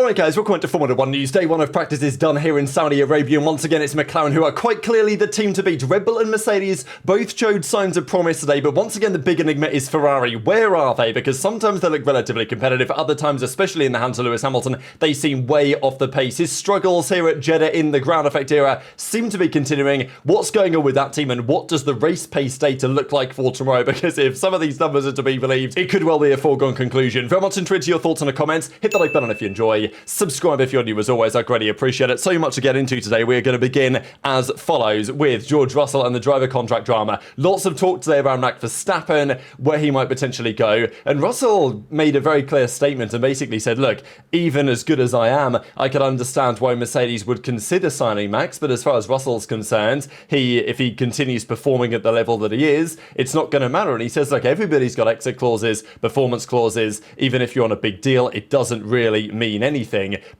Alright guys, welcome to Formula 1 News. Day 1 of practice is done here in Saudi Arabia, and once again it's McLaren who are quite clearly the team to beat. Red Bull and Mercedes both showed signs of promise today, but once again the big enigma is Ferrari. Where are they? Because sometimes they look relatively competitive, other times, especially in the hands of Lewis Hamilton, they seem way off the pace. His struggles here at Jeddah in the ground effect era seem to be continuing. What's going on with that team, and what does the race pace data look like for tomorrow? Because if some of these numbers are to be believed, it could well be a foregone conclusion. Very much intrigued to your thoughts in the comments. Hit the like button if you enjoy. Subscribe if you're new. As always, I greatly appreciate it. So much to get into today. We're going to begin as follows with George Russell and the driver contract drama. Lots of talk today around Max Verstappen, where he might potentially go. And Russell made a very clear statement and basically said, look, even as good as I am, I can understand why Mercedes would consider signing Max. But as far as Russell's concerned, if he continues performing at the level that he is, it's not going to matter. And he says, look, everybody's got exit clauses, performance clauses. Even if you're on a big deal, it doesn't really mean anything.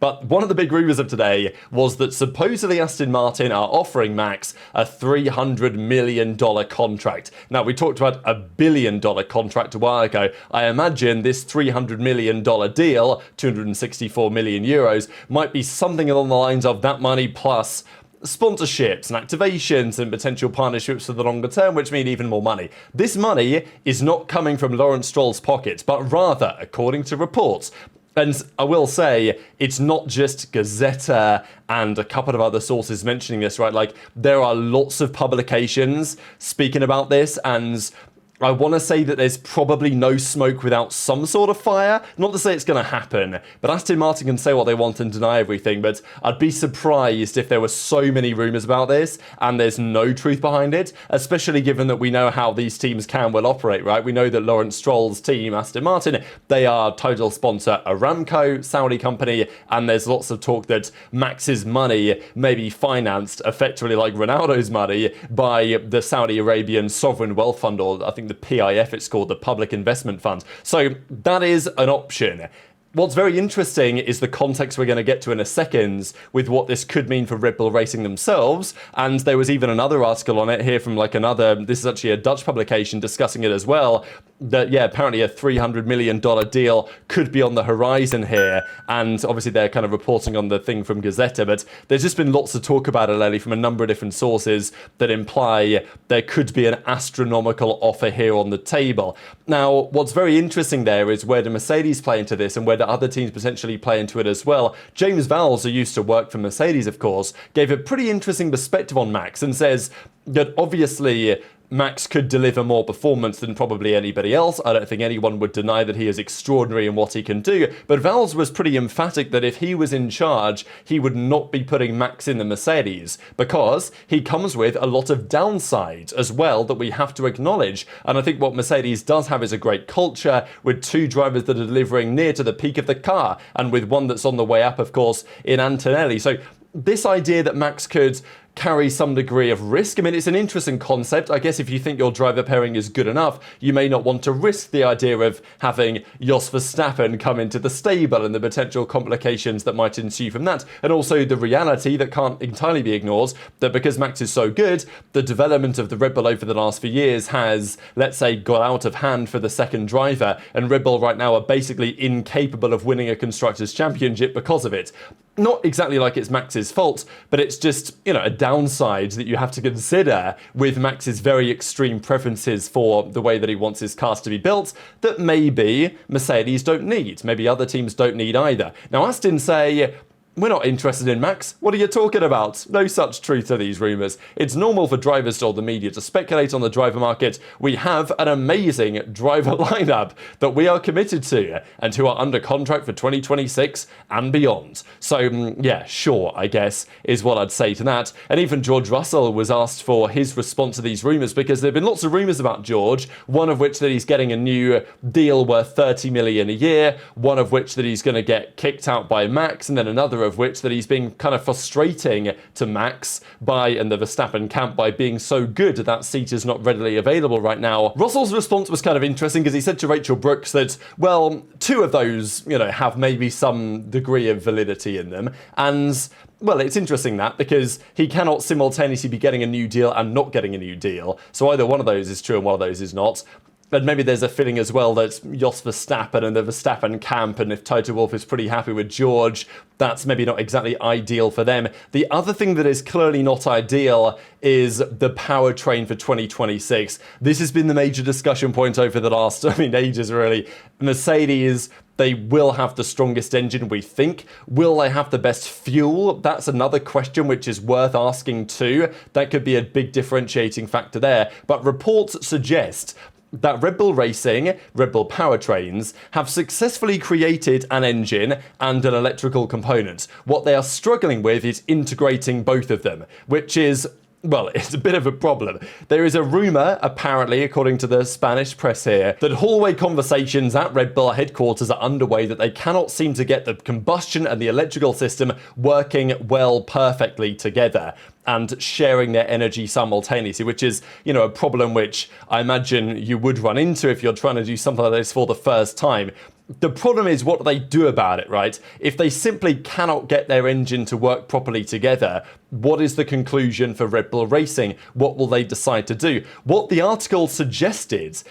But one of the big rumours of today was that supposedly Aston Martin are offering Max a $300 million contract. Now, we talked about a $1 billion contract a while ago. I imagine this $300 million deal, 264 million euros, might be something along the lines of that money plus sponsorships and activations and potential partnerships for the longer term, which mean even more money. This money is not coming from Lawrence Stroll's pockets, but rather, according to reports, and I will say, it's not just Gazzetta and a couple of other sources mentioning this, right? Like, there are lots of publications speaking about this, and I want to say that there's probably no smoke without some sort of fire. Not to say it's going to happen, but Aston Martin can say what they want and deny everything, but I'd be surprised if there were so many rumours about this and there's no truth behind it, especially given that we know how these teams can well operate, right? We know that Lawrence Stroll's team, Aston Martin, they are title sponsor Aramco, Saudi company, and there's lots of talk that Max's money may be financed effectively like Ronaldo's money by the Saudi Arabian Sovereign Wealth Fund, or I think the PIF it's called, the Public Investment Fund. So that is an option. What's very interesting is the context we're going to get to in a second with what this could mean for Red Bull Racing themselves. And there was even another article on it here from this is actually a Dutch publication discussing it as well, that, yeah, apparently a $300 million deal could be on the horizon here. And obviously they're kind of reporting on the thing from Gazzetta, but there's just been lots of talk about it lately from a number of different sources that imply there could be an astronomical offer here on the table. Now, what's very interesting there is where do Mercedes play into this and where do other teams potentially play into it as well. James Vowles, who used to work for Mercedes, of course, gave a pretty interesting perspective on Max and says that obviously Max could deliver more performance than probably anybody else. I don't think anyone would deny that he is extraordinary in what he can do, but Vowles was pretty emphatic that if he was in charge, he would not be putting Max in the Mercedes because he comes with a lot of downsides as well that we have to acknowledge. And I think what Mercedes does have is a great culture with two drivers that are delivering near to the peak of the car and with one that's on the way up, of course, in Antonelli. So this idea that Max could carry some degree of risk. I mean, it's an interesting concept. I guess if you think your driver pairing is good enough, you may not want to risk the idea of having Jos Verstappen come into the stable and the potential complications that might ensue from that. And also the reality that can't entirely be ignored, that because Max is so good, the development of the Red Bull over the last few years has, let's say, got out of hand for the second driver. And Red Bull right now are basically incapable of winning a Constructors' Championship because of it. Not exactly like it's Max's fault, but it's just, a downside that you have to consider with Max's very extreme preferences for the way that he wants his cars to be built that maybe Mercedes don't need. Maybe other teams don't need either. Now, Aston say, we're not interested in Max. What are you talking about? No such truth to these rumours. It's normal for drivers or the media to speculate on the driver market. We have an amazing driver lineup that we are committed to and who are under contract for 2026 and beyond. So, yeah, sure, I guess, is what I'd say to that. And even George Russell was asked for his response to these rumours because there have been lots of rumours about George, one of which that he's getting a new deal worth $30 million a year, one of which that he's going to get kicked out by Max, and then another of which that he's been kind of frustrating to Max and the Verstappen camp by being so good that seat is not readily available right now. Russell's response was kind of interesting because he said to Rachel Brooks that, well, two of those, have maybe some degree of validity in them. And well, it's interesting that because he cannot simultaneously be getting a new deal and not getting a new deal. So either one of those is true and one of those is not. And maybe there's a feeling as well that Jos Verstappen and the Verstappen camp, and if Toto Wolff is pretty happy with George, that's maybe not exactly ideal for them. The other thing that is clearly not ideal is the powertrain for 2026. This has been the major discussion point over the last, ages really. Mercedes, they will have the strongest engine, we think. Will they have the best fuel? That's another question which is worth asking too. That could be a big differentiating factor there. But reports suggest that Red Bull Racing, Red Bull powertrains, have successfully created an engine and an electrical component. What they are struggling with is integrating both of them, which is, well, it's a bit of a problem. There is a rumour, apparently, according to the Spanish press here, that hallway conversations at Red Bull headquarters are underway, that they cannot seem to get the combustion and the electrical system working well perfectly together and sharing their energy simultaneously, which is, a problem which I imagine you would run into if you're trying to do something like this for the first time. The problem is, what do they do about it, right? If they simply cannot get their engine to work properly together, what is the conclusion for Red Bull Racing? What will they decide to do? What the article suggested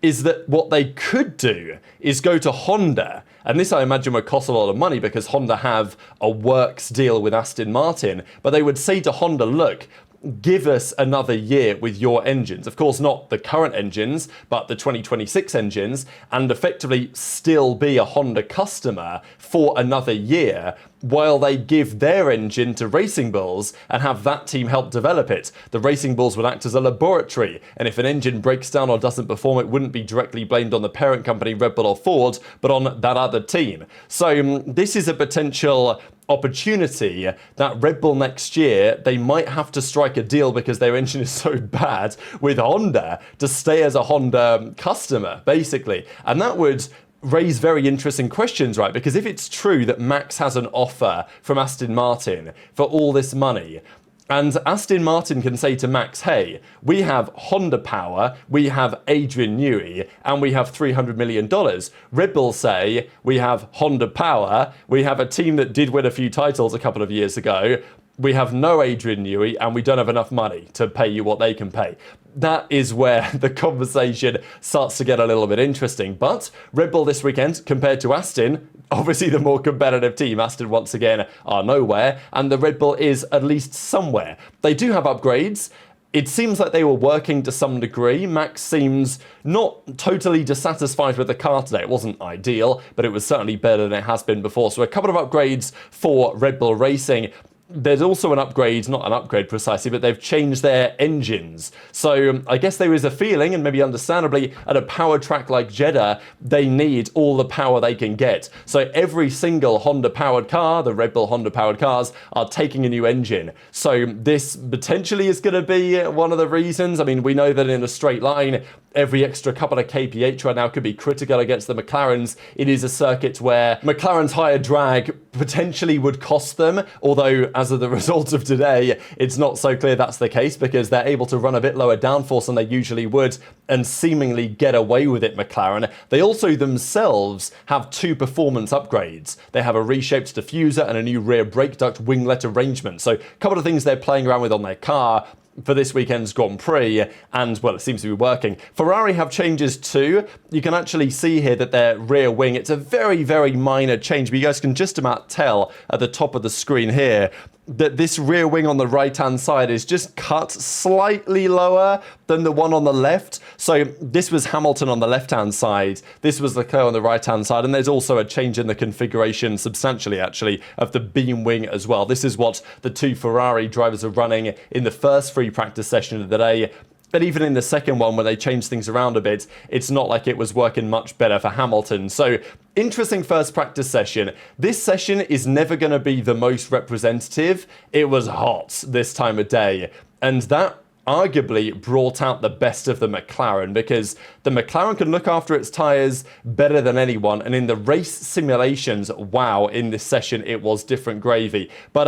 is that what they could do is go to Honda. And this, I imagine, would cost a lot of money because Honda have a works deal with Aston Martin. But they would say to Honda, look, give us another year with your engines. Of course, not the current engines, but the 2026 engines, and effectively still be a Honda customer for another year while they give their engine to Racing Bulls and have that team help develop it. The Racing Bulls would act as a laboratory, and if an engine breaks down or doesn't perform, it wouldn't be directly blamed on the parent company, Red Bull or Ford, but on that other team. So this is a potential opportunity that Red Bull next year, they might have to strike a deal because their engine is so bad with Honda to stay as a Honda customer, basically. And that would raise very interesting questions, right? Because if it's true that Max has an offer from Aston Martin for all this money, and Aston Martin can say to Max, hey, we have Honda power, we have Adrian Newey, and we have $300 million. Red Bull say, we have Honda power, we have a team that did win a few titles a couple of years ago, we have no Adrian Newey, and we don't have enough money to pay you what they can pay. That is where the conversation starts to get a little bit interesting. But Red Bull this weekend, compared to Aston, obviously the more competitive team. Aston, once again, are nowhere, and the Red Bull is at least somewhere. They do have upgrades. It seems like they were working to some degree. Max seems not totally dissatisfied with the car today. It wasn't ideal, but it was certainly better than it has been before. So a couple of upgrades for Red Bull Racing. There's also an upgrade, not an upgrade precisely, but they've changed their engines. So I guess there is a feeling, and maybe understandably, at a power track like Jeddah, they need all the power they can get. So every single Honda-powered car, the Red Bull Honda-powered cars, are taking a new engine. So this potentially is going to be one of the reasons. We know that in a straight line, every extra couple of kph right now could be critical against the McLarens. It is a circuit where McLaren's higher drag potentially would cost them, although as of the result of today, it's not so clear that's the case because they're able to run a bit lower downforce than they usually would and seemingly get away with it, McLaren. They also themselves have two performance upgrades. They have a reshaped diffuser and a new rear brake duct winglet arrangement. So a couple of things they're playing around with on their car for this weekend's Grand Prix, and, well, it seems to be working. Ferrari have changes too. You can actually see here that their rear wing, it's a very, very minor change, but you guys can just about tell at the top of the screen here that this rear wing on the right-hand side is just cut slightly lower than the one on the left. So this was Hamilton on the left-hand side, this was Leclerc on the right-hand side, and there's also a change in the configuration, substantially actually, of the beam wing as well. This is what the two Ferrari drivers are running in the first free practice session of the day. But even in the second one, when they changed things around a bit, it's not like it was working much better for Hamilton. So, interesting first practice session. This session is never going to be the most representative. It was hot this time of day. And that arguably brought out the best of the McLaren because the McLaren can look after its tyres better than anyone, and in the race simulations, wow, in this session it was different gravy. But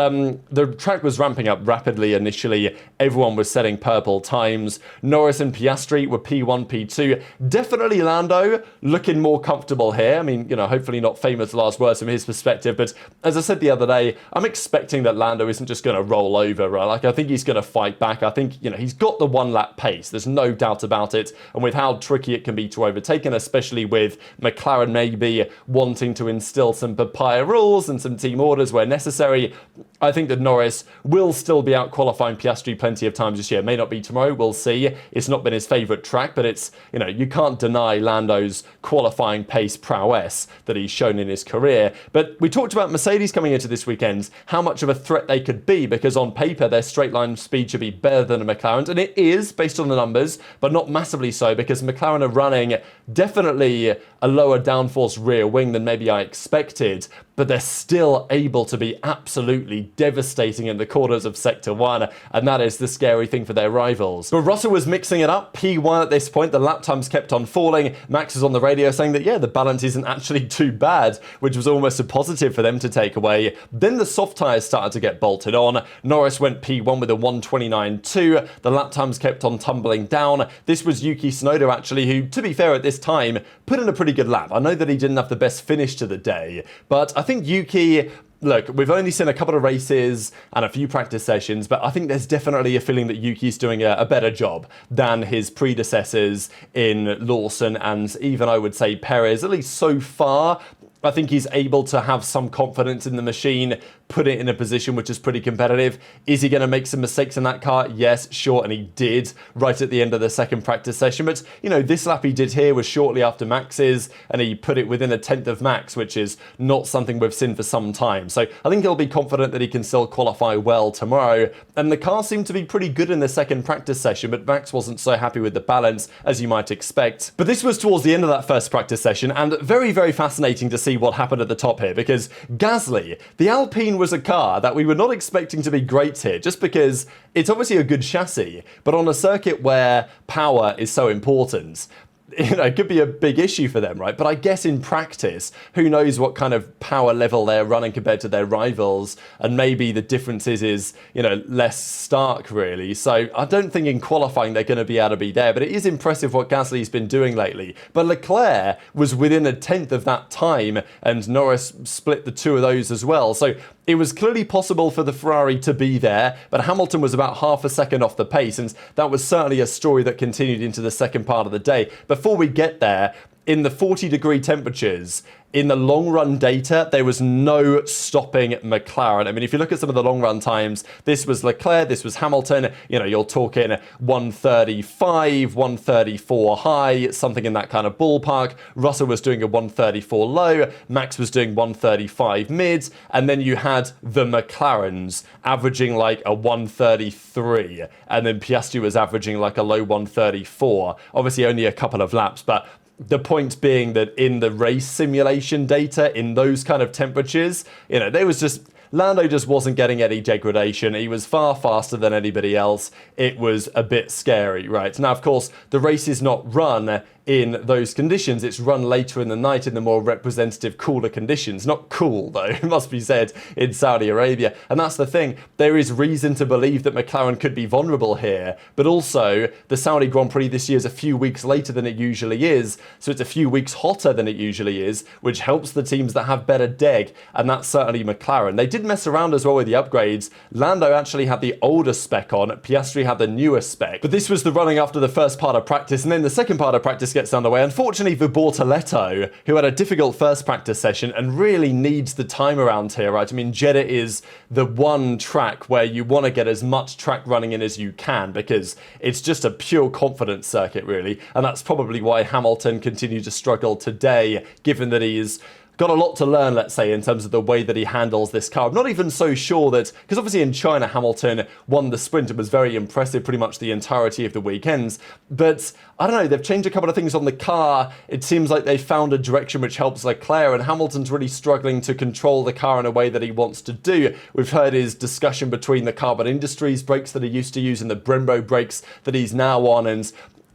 the track was ramping up rapidly initially. Everyone was setting purple times. Norris and Piastri were P1, P2. Definitely Lando looking more comfortable here. Hopefully not famous last words from his perspective, but as I said the other day, I'm expecting that Lando isn't just going to roll over, right? I think he's going to fight back. I think, he's he's got the one-lap pace. There's no doubt about it. And with how tricky it can be to overtake, and especially with McLaren maybe wanting to instill some papaya rules and some team orders where necessary, I think that Norris will still be out qualifying Piastri plenty of times this year. May not be tomorrow, we'll see. It's not been his favourite track, but it's, you can't deny Lando's qualifying pace prowess that he's shown in his career. But we talked about Mercedes coming into this weekend, how much of a threat they could be, because on paper their straight line speed should be better than a McLaren's, and it is based on the numbers, but not massively so, because McLaren are running definitely a lower downforce rear wing than maybe I expected, but they're still able to be absolutely devastating in the corners of Sector 1, and that is the scary thing for their rivals. But Russell was mixing it up, P1 at this point, the lap times kept on falling. Max was on the radio saying that, yeah, the balance isn't actually too bad, which was almost a positive for them to take away. Then the soft tyres started to get bolted on. Norris went P1 with a 1:29.2. The lap times kept on tumbling down. This was Yuki Tsunoda actually, who, to be fair at this time, put in a pretty good lap. I know that he didn't have the best finish to the day, but I think Yuki... Look, we've only seen a couple of races and a few practice sessions, but I think there's definitely a feeling that Yuki's doing a better job than his predecessors in Lawson and even, I would say, Perez, at least so far. I think he's able to have some confidence in the machine, put it in a position which is pretty competitive. Is he going to make some mistakes in that car? Yes, sure, and he did right at the end of the second practice session. But, this lap he did here was shortly after Max's, and he put it within a tenth of Max, which is not something we've seen for some time. So I think he'll be confident that he can still qualify well tomorrow. And the car seemed to be pretty good in the second practice session, but Max wasn't so happy with the balance, as you might expect. But this was towards the end of that first practice session, and very, very fascinating to see what happened at the top here, because Gasly, the Alpine was a car that we were not expecting to be great here, just because it's obviously a good chassis, but on a circuit where power is so important, it could be a big issue for them, right? But I guess in practice, who knows what kind of power level they're running compared to their rivals, and maybe the difference is less stark, really. So I don't think in qualifying they're going to be able to be there, but it is impressive what Gasly's been doing lately. But Leclerc was within a tenth of that time, and Norris split the two of those as well. So it was clearly possible for the Ferrari to be there, but Hamilton was about half a second off the pace, and that was certainly a story that continued into the second part of the day. Before we get there, in the 40-degree temperatures, in the long-run data, there was no stopping McLaren. I mean, if you look at some of the long-run times, this was Leclerc, this was Hamilton. You're talking 135, 134 high, something in that kind of ballpark. Russell was doing a 134 low, Max was doing 135 mid, and then you had the McLarens averaging like a 133, and then Piastri was averaging like a low 134. Obviously, only a couple of laps, but the point being that in the race simulation data, in those kind of temperatures, there was just... Lando just wasn't getting any degradation. He was far faster than anybody else. It was a bit scary, right? Now, of course, the race is not run in those conditions. It's run later in the night in the more representative, cooler conditions. Not cool, though, it must be said, in Saudi Arabia. And that's the thing. There is reason to believe that McLaren could be vulnerable here, but also the Saudi Grand Prix this year is a few weeks later than it usually is, so it's a few weeks hotter than it usually is, which helps the teams that have better deg, and that's certainly McLaren. They did mess around as well with the upgrades. Lando actually had the older spec on, Piastri had the newer spec, but this was the running after the first part of practice, and then the second part of practice gets underway. Unfortunately for Bortoletto, who had a difficult first practice session and really needs the time around here, right? I mean, Jeddah is the one track where you want to get as much track running in as you can, because it's just a pure confidence circuit, really, and that's probably why Hamilton continued to struggle today, given that he's got a lot to learn, let's say, in terms of the way that he handles this car. I'm not even so sure that, because obviously in China, Hamilton won the sprint. It was very impressive pretty much the entirety of the weekends. But I don't know, they've changed a couple of things on the car. It seems like they found a direction which helps Leclerc, and Hamilton's really struggling to control the car in a way that he wants to do. We've heard his discussion between the Carbon Industries brakes that he used to use and the Brembo brakes that he's now on, and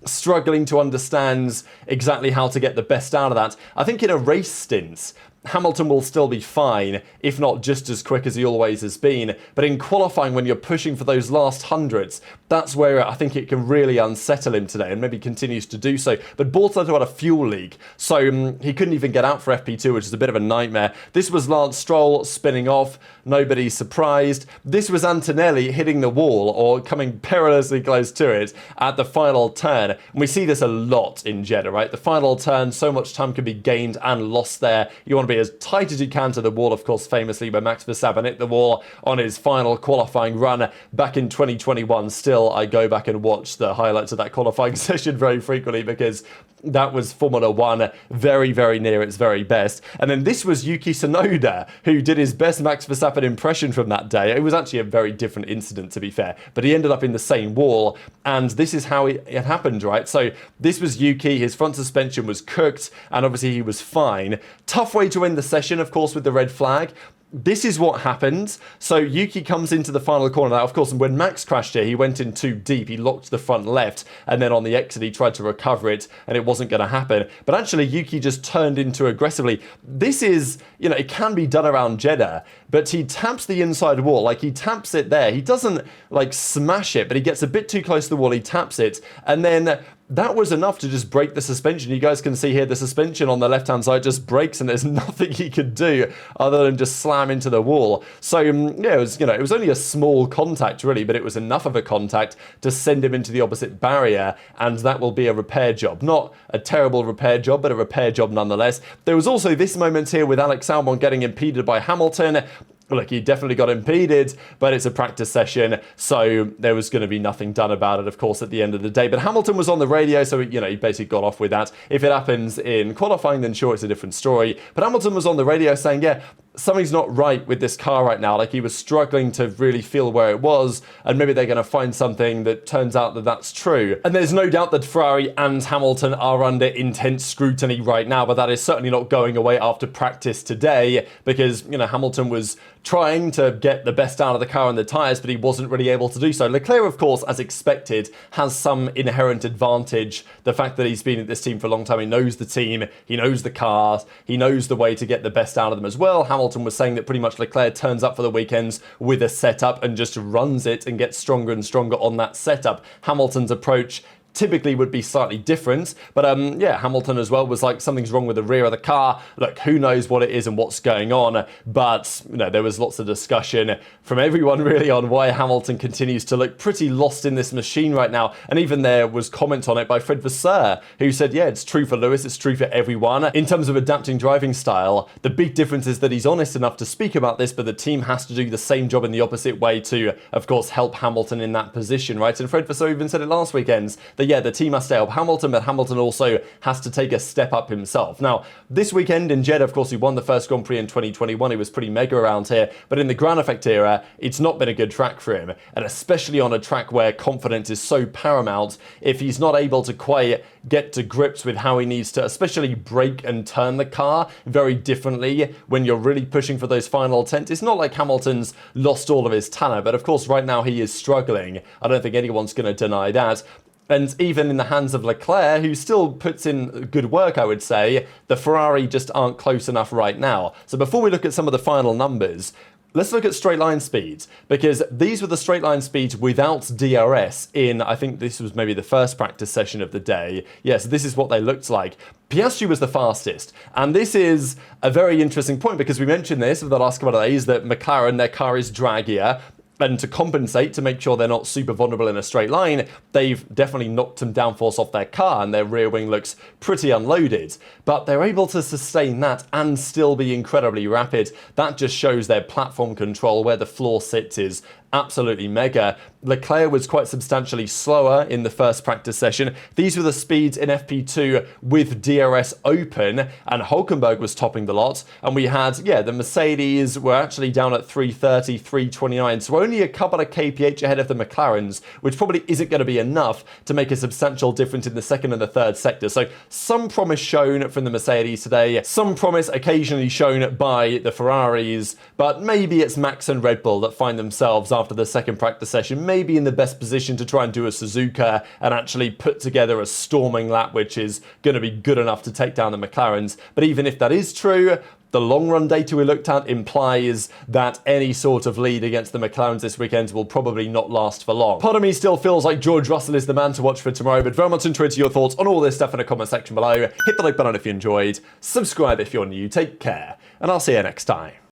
struggling to understand exactly how to get the best out of that. I think in a race stint, Hamilton will still be fine, if not just as quick as he always has been. But in qualifying, when you're pushing for those last hundreds, that's where I think it can really unsettle him today, and maybe continues to do so. But Bortoleto had a fuel leak, so he couldn't even get out for FP2, which is a bit of a nightmare. This was Lance Stroll spinning off, nobody's surprised. This was Antonelli hitting the wall, or coming perilously close to it at the final turn. And we see this a lot in Jeddah, right? The final turn, so much time can be gained and lost there. You want to be as tight as you can to the wall, of course, famously where Max Verstappen hit the wall on his final qualifying run back in 2021. Still, I go back and watch the highlights of that qualifying session very frequently because that was Formula One very, very near its very best. And then this was Yuki Tsunoda, who did his best Max Verstappen impression from that day. It was actually a very different incident, to be fair, but he ended up in the same wall, and this is how it happened, right? So this was Yuki, his front suspension was cooked, and obviously he was fine. Tough way to end the session, of course, with the red flag. This is what happened. So Yuki comes into the final corner. Now, of course, when Max crashed here, he went in too deep. He locked the front left, and then on the exit, he tried to recover it, and it wasn't going to happen. But actually, Yuki just turned into aggressively. This is, it can be done around Jeddah, but he taps the inside wall. Like, he taps it there. He doesn't, smash it, but he gets a bit too close to the wall. He taps it, and then that was enough to just break the suspension. You guys can see here the suspension on the left-hand side just breaks, and there's nothing he could do other than just slam into the wall. So, it was only a small contact, really, but it was enough of a contact to send him into the opposite barrier, and that will be a repair job. Not a terrible repair job, but a repair job nonetheless. There was also this moment here with Alex Albon getting impeded by Hamilton. Look, he definitely got impeded, but it's a practice session, so there was going to be nothing done about it, of course, at the end of the day. But Hamilton was on the radio, so, he basically got off with that. If it happens in qualifying, then sure, it's a different story. But Hamilton was on the radio saying, yeah, something's not right with this car right now. Like, he was struggling to really feel where it was, and maybe they're going to find something that turns out that that's true. And there's no doubt that Ferrari and Hamilton are under intense scrutiny right now, but that is certainly not going away after practice today, because, Hamilton was trying to get the best out of the car and the tyres, but he wasn't really able to do so. Leclerc, of course, as expected, has some inherent advantage. The fact that he's been at this team for a long time, he knows the team, he knows the cars, he knows the way to get the best out of them as well. Hamilton was saying that pretty much Leclerc turns up for the weekends with a setup and just runs it and gets stronger and stronger on that setup. Hamilton's approach typically would be slightly different, but Hamilton as well was like, something's wrong with the rear of the car. Look, who knows what it is and what's going on, but there was lots of discussion from everyone really on why Hamilton continues to look pretty lost in this machine right now. And even there was comment on it by Fred Vasseur, who said, yeah, it's true for Lewis, it's true for everyone. In terms of adapting driving style, the big difference is that he's honest enough to speak about this, but the team has to do the same job in the opposite way to, of course, help Hamilton in that position, right? And Fred Vasseur even said it last weekend, that the team has to help Hamilton, but Hamilton also has to take a step up himself. Now, this weekend in Jeddah, of course, he won the first Grand Prix in 2021. He was pretty mega around here, but in the Grand Effect era, it's not been a good track for him, and especially on a track where confidence is so paramount, if he's not able to quite get to grips with how he needs to, especially brake and turn the car very differently when you're really pushing for those final attempts. It's not like Hamilton's lost all of his talent, but of course, right now he is struggling. I don't think anyone's going to deny that. And even in the hands of Leclerc, who still puts in good work, I would say, the Ferrari just aren't close enough right now. So before we look at some of the final numbers, let's look at straight line speeds, because these were the straight line speeds without DRS in, I think this was maybe the first practice session of the day. Yes, this is what they looked like. Piastri was the fastest, and this is a very interesting point, because we mentioned this over the last couple of days, that McLaren, their car is draggier. And to compensate, to make sure they're not super vulnerable in a straight line, they've definitely knocked some downforce off their car, and their rear wing looks pretty unloaded. But they're able to sustain that and still be incredibly rapid. That just shows their platform control. Where the floor sits is absolutely mega. Leclerc was quite substantially slower in the first practice session. These were the speeds in FP2 with DRS open, and Hülkenberg was topping the lot. And we had, the Mercedes were actually down at 330, 329, so only a couple of kph ahead of the McLarens, which probably isn't going to be enough to make a substantial difference in the second and the third sector. So some promise shown from the Mercedes today, some promise occasionally shown by the Ferraris, but maybe it's Max and Red Bull that find themselves after the second practice session, maybe in the best position to try and do a Suzuka and actually put together a storming lap, which is going to be good enough to take down the McLarens. But even if that is true, The long-run data we looked at implies that any sort of lead against the McLarens this weekend will probably not last for long. Part of me still feels like George Russell is the man to watch for tomorrow, but very much enjoyed your thoughts on all this stuff in the comment section below. Hit the like button if you enjoyed, subscribe if you're new, take care, and I'll see you next time.